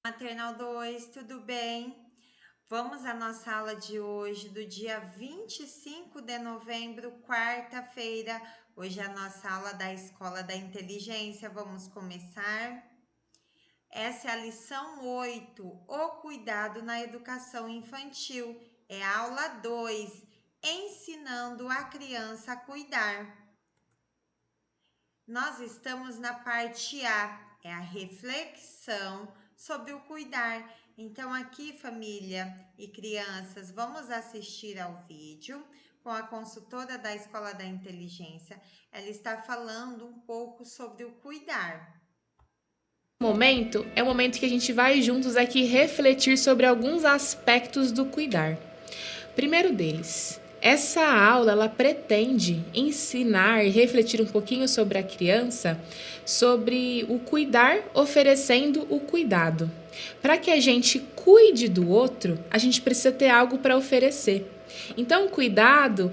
Maternal 2, tudo bem? Vamos à nossa aula de hoje, do dia 25 de novembro, quarta-feira. Hoje é a nossa aula da Escola da Inteligência. Vamos começar. Essa é a lição 8, o cuidado na educação infantil. É a aula 2, ensinando a criança a cuidar. Nós estamos na parte A, é a reflexão sobre o cuidar. Então, aqui, família e crianças, vamos assistir ao vídeo com a consultora da Escola da Inteligência. Ela está falando um pouco sobre o cuidar. Momento é o momento que a gente vai juntos aqui refletir sobre alguns aspectos do cuidar. Primeiro deles, essa aula ela pretende ensinar e refletir um pouquinho sobre a criança, sobre o cuidar oferecendo o cuidado. Para que a gente cuide do outro, a gente precisa ter algo para oferecer. Então, o cuidado,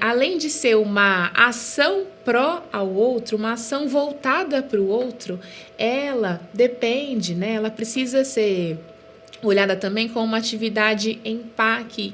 além de ser uma ação pró ao outro, uma ação voltada para o outro, ela depende, né? Ela precisa ser olhada também como uma atividade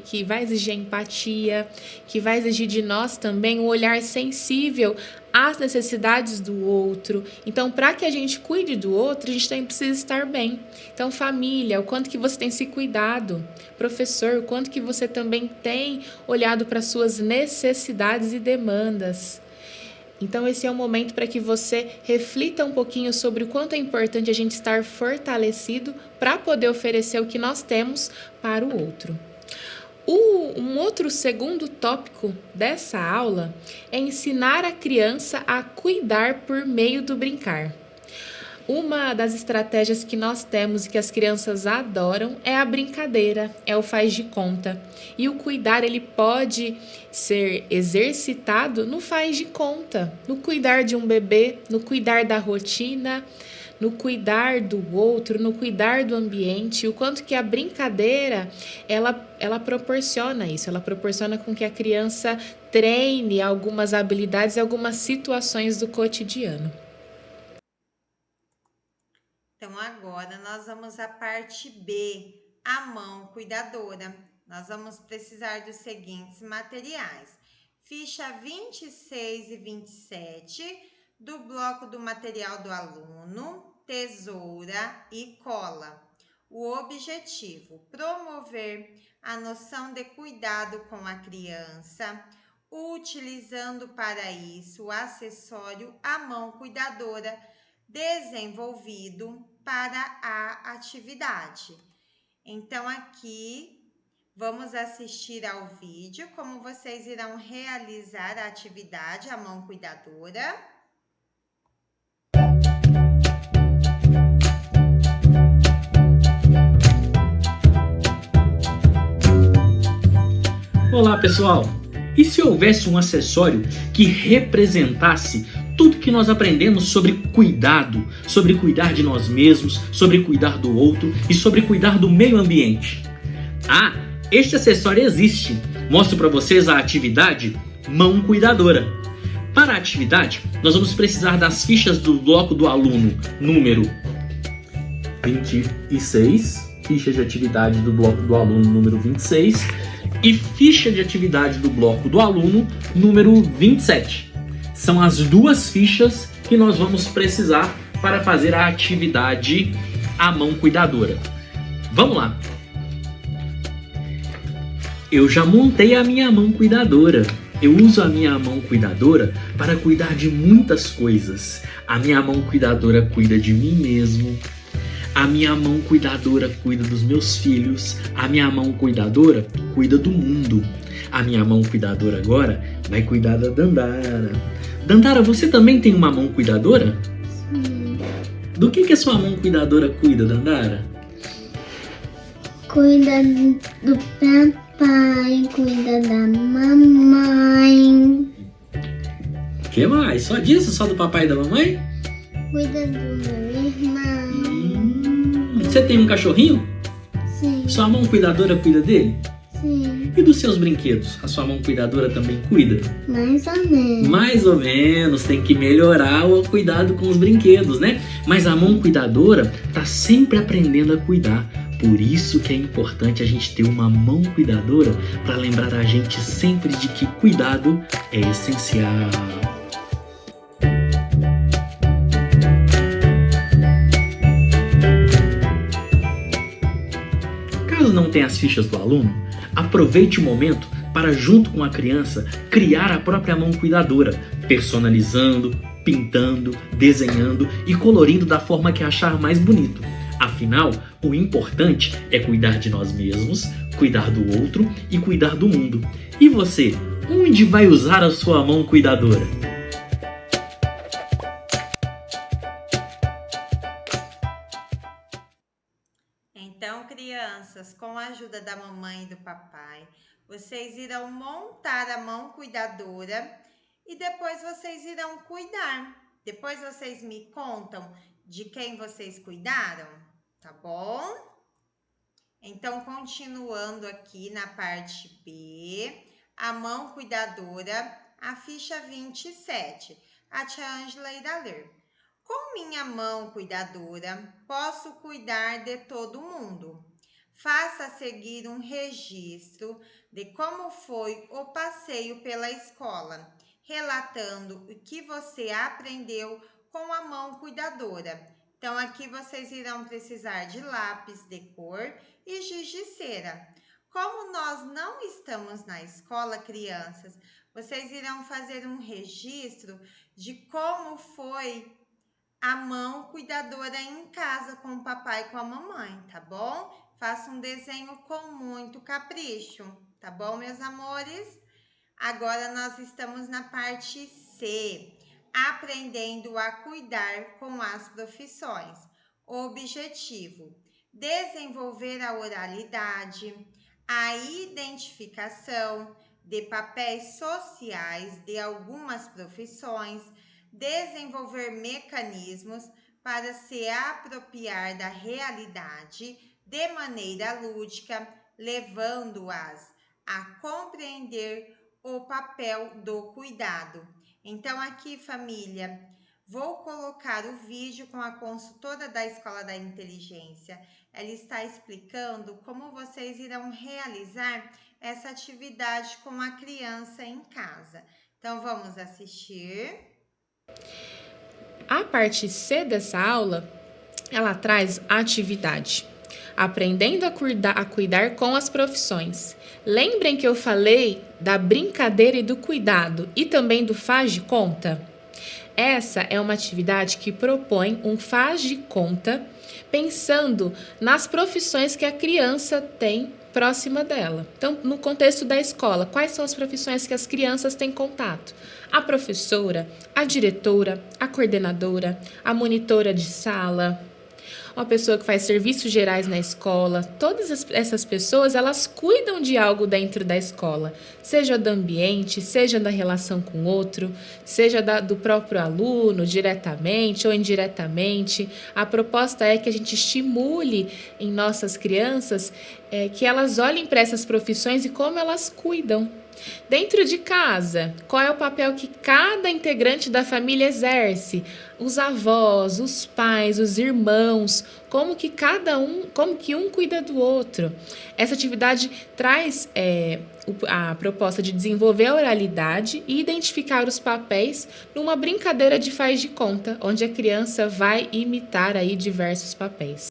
que vai exigir empatia, que vai exigir de nós também um olhar sensível às necessidades do outro. Então, para que a gente cuide do outro, a gente também precisa estar bem. Então, família, o quanto que você tem se cuidado? Professor, o quanto que você também tem olhado para suas necessidades e demandas? Então, esse é o momento para que você reflita um pouquinho sobre o quanto é importante a gente estar fortalecido para poder oferecer o que nós temos para o outro. Um outro segundo tópico dessa aula é ensinar a criança a cuidar por meio do brincar. Uma das estratégias que nós temos e que as crianças adoram é a brincadeira, é o faz de conta. E o cuidar, ele pode ser exercitado no faz de conta, no cuidar de um bebê, no cuidar da rotina, no cuidar do outro, no cuidar do ambiente. O quanto que a brincadeira, ela proporciona isso, ela proporciona com que a criança treine algumas habilidades e algumas situações do cotidiano. Então, agora nós vamos à parte B, a mão cuidadora. Nós vamos precisar dos seguintes materiais: ficha 26 e 27 do bloco do material do aluno, tesoura e cola. O objetivo: promover a noção de cuidado com a criança, utilizando para isso o acessório a mão cuidadora, desenvolvido para a atividade. Então, aqui vamos assistir ao vídeo como vocês irão realizar a atividade a mão cuidadora. Olá, pessoal! E se houvesse um acessório que representasse tudo que nós aprendemos sobre cuidado, sobre cuidar de nós mesmos, sobre cuidar do outro e sobre cuidar do meio ambiente? Ah, este acessório existe! Mostro para vocês a atividade Mão Cuidadora. Para a atividade, nós vamos precisar das fichas do bloco do aluno, número 26, ficha de atividade do bloco do aluno, número 26, e ficha de atividade do bloco do aluno, número 27. São as duas fichas que nós vamos precisar para fazer a atividade a mão cuidadora. Vamos lá! Eu já montei a minha mão cuidadora. Eu uso a minha mão cuidadora para cuidar de muitas coisas. A minha mão cuidadora cuida de mim mesmo. A minha mão cuidadora cuida dos meus filhos. A minha mão cuidadora cuida do mundo. A minha mão cuidadora agora vai cuidar da Dandara. Dandara, você também tem uma mão cuidadora? Sim. Do que a sua mão cuidadora cuida, Dandara? Cuida do papai, cuida da mamãe. O que mais? Só disso? Só do papai e da mamãe? Cuida do meu irmão. Você tem um cachorrinho? Sim, Sua mão cuidadora cuida dele? Sim, E dos seus brinquedos? A sua mão cuidadora também cuida? mais ou menos. Mais ou menos, tem que melhorar o cuidado com os brinquedos, né? Mas a mão cuidadora tá sempre aprendendo a cuidar. Por isso que é importante a gente ter uma mão cuidadora para lembrar a gente sempre de que cuidado é essencial. Caso não tenha as fichas do aluno, aproveite o momento para, junto com a criança, criar a própria mão cuidadora, personalizando, pintando, desenhando e colorindo da forma que achar mais bonito. Afinal, o importante é cuidar de nós mesmos, cuidar do outro e cuidar do mundo. E você, onde vai usar a sua mão cuidadora? Então, crianças, com a ajuda da mamãe e do papai, vocês irão montar a mão cuidadora e depois vocês irão cuidar. Depois vocês me contam de quem vocês cuidaram, tá bom? Então, continuando aqui na parte B, a mão cuidadora, a ficha 27. A tia Ângela irá ler. Com minha mão cuidadora, posso cuidar de todo mundo. Faça seguir um registro de como foi o passeio pela escola, relatando o que você aprendeu com a mão cuidadora. Então, aqui vocês irão precisar de lápis de cor e giz de cera. Como nós não estamos na escola, crianças, vocês irão fazer um registro de como foi a mão cuidadora em casa com o papai e com a mamãe, tá bom? Faça um desenho com muito capricho, tá bom, meus amores? Agora nós estamos na parte C, aprendendo a cuidar com as profissões. Objetivo: desenvolver a oralidade, a identificação de papéis sociais de algumas profissões, desenvolver mecanismos para se apropriar da realidade de maneira lúdica, levando-as a compreender o papel do cuidado. Então, aqui, família, vou colocar o vídeo com a consultora da Escola da Inteligência. Ela está explicando como vocês irão realizar essa atividade com a criança em casa. Então, vamos assistir. A parte C dessa aula, ela traz atividade. Aprendendo a cuidar com as profissões. Lembrem que eu falei da brincadeira e do cuidado e também do faz de conta? Essa é uma atividade que propõe um faz de conta pensando nas profissões que a criança tem próxima dela. Então, no contexto da escola, quais são as profissões que as crianças têm contato? A professora, a diretora, a coordenadora, a monitora de sala, uma pessoa que faz serviços gerais na escola. Todas essas pessoas, elas cuidam de algo dentro da escola, seja do ambiente, seja da relação com o outro, seja do próprio aluno, diretamente ou indiretamente. A proposta é que a gente estimule em nossas crianças que elas olhem para essas profissões e como elas cuidam. Dentro de casa, qual é o papel que cada integrante da família exerce? Os avós, os pais, os irmãos, como que um cuida do outro. Essa atividade traz a proposta de desenvolver a oralidade e identificar os papéis numa brincadeira de faz de conta, onde a criança vai imitar aí diversos papéis.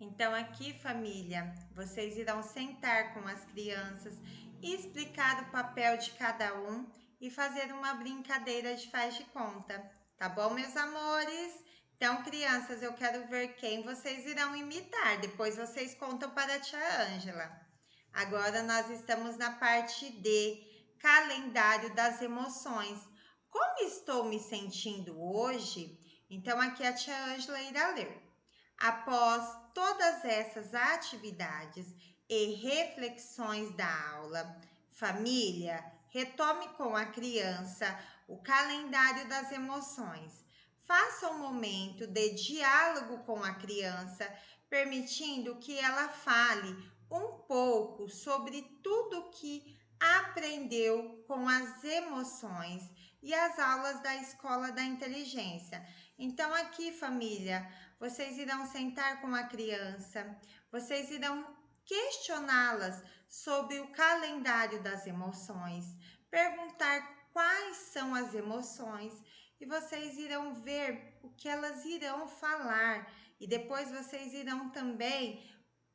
Então, aqui, família, vocês irão sentar com as crianças e explicar o papel de cada um e fazer uma brincadeira de faz de conta. Tá bom, meus amores? Então, crianças, eu quero ver quem vocês irão imitar. Depois vocês contam para a tia Ângela. Agora nós estamos na parte D, calendário das emoções. Como estou me sentindo hoje? Então, aqui a tia Ângela irá ler. Após todas essas atividades e reflexões da aula, família, retome com a criança o calendário das emoções. Faça um momento de diálogo com a criança, permitindo que ela fale um pouco sobre tudo que aprendeu com as emoções e as aulas da Escola da Inteligência. Então, aqui, família, vocês irão sentar com a criança, vocês irão questioná-las sobre o calendário das emoções, perguntar quais são as emoções e vocês irão ver o que elas irão falar e depois vocês irão também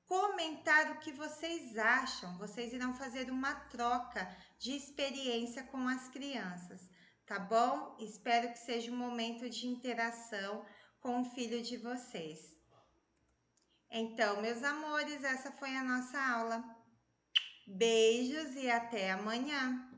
comentar o que vocês acham. Vocês irão fazer uma troca de experiência com as crianças, tá bom? Espero que seja um momento de interação com o filho de vocês. Então, meus amores, essa foi a nossa aula. Beijos e até amanhã!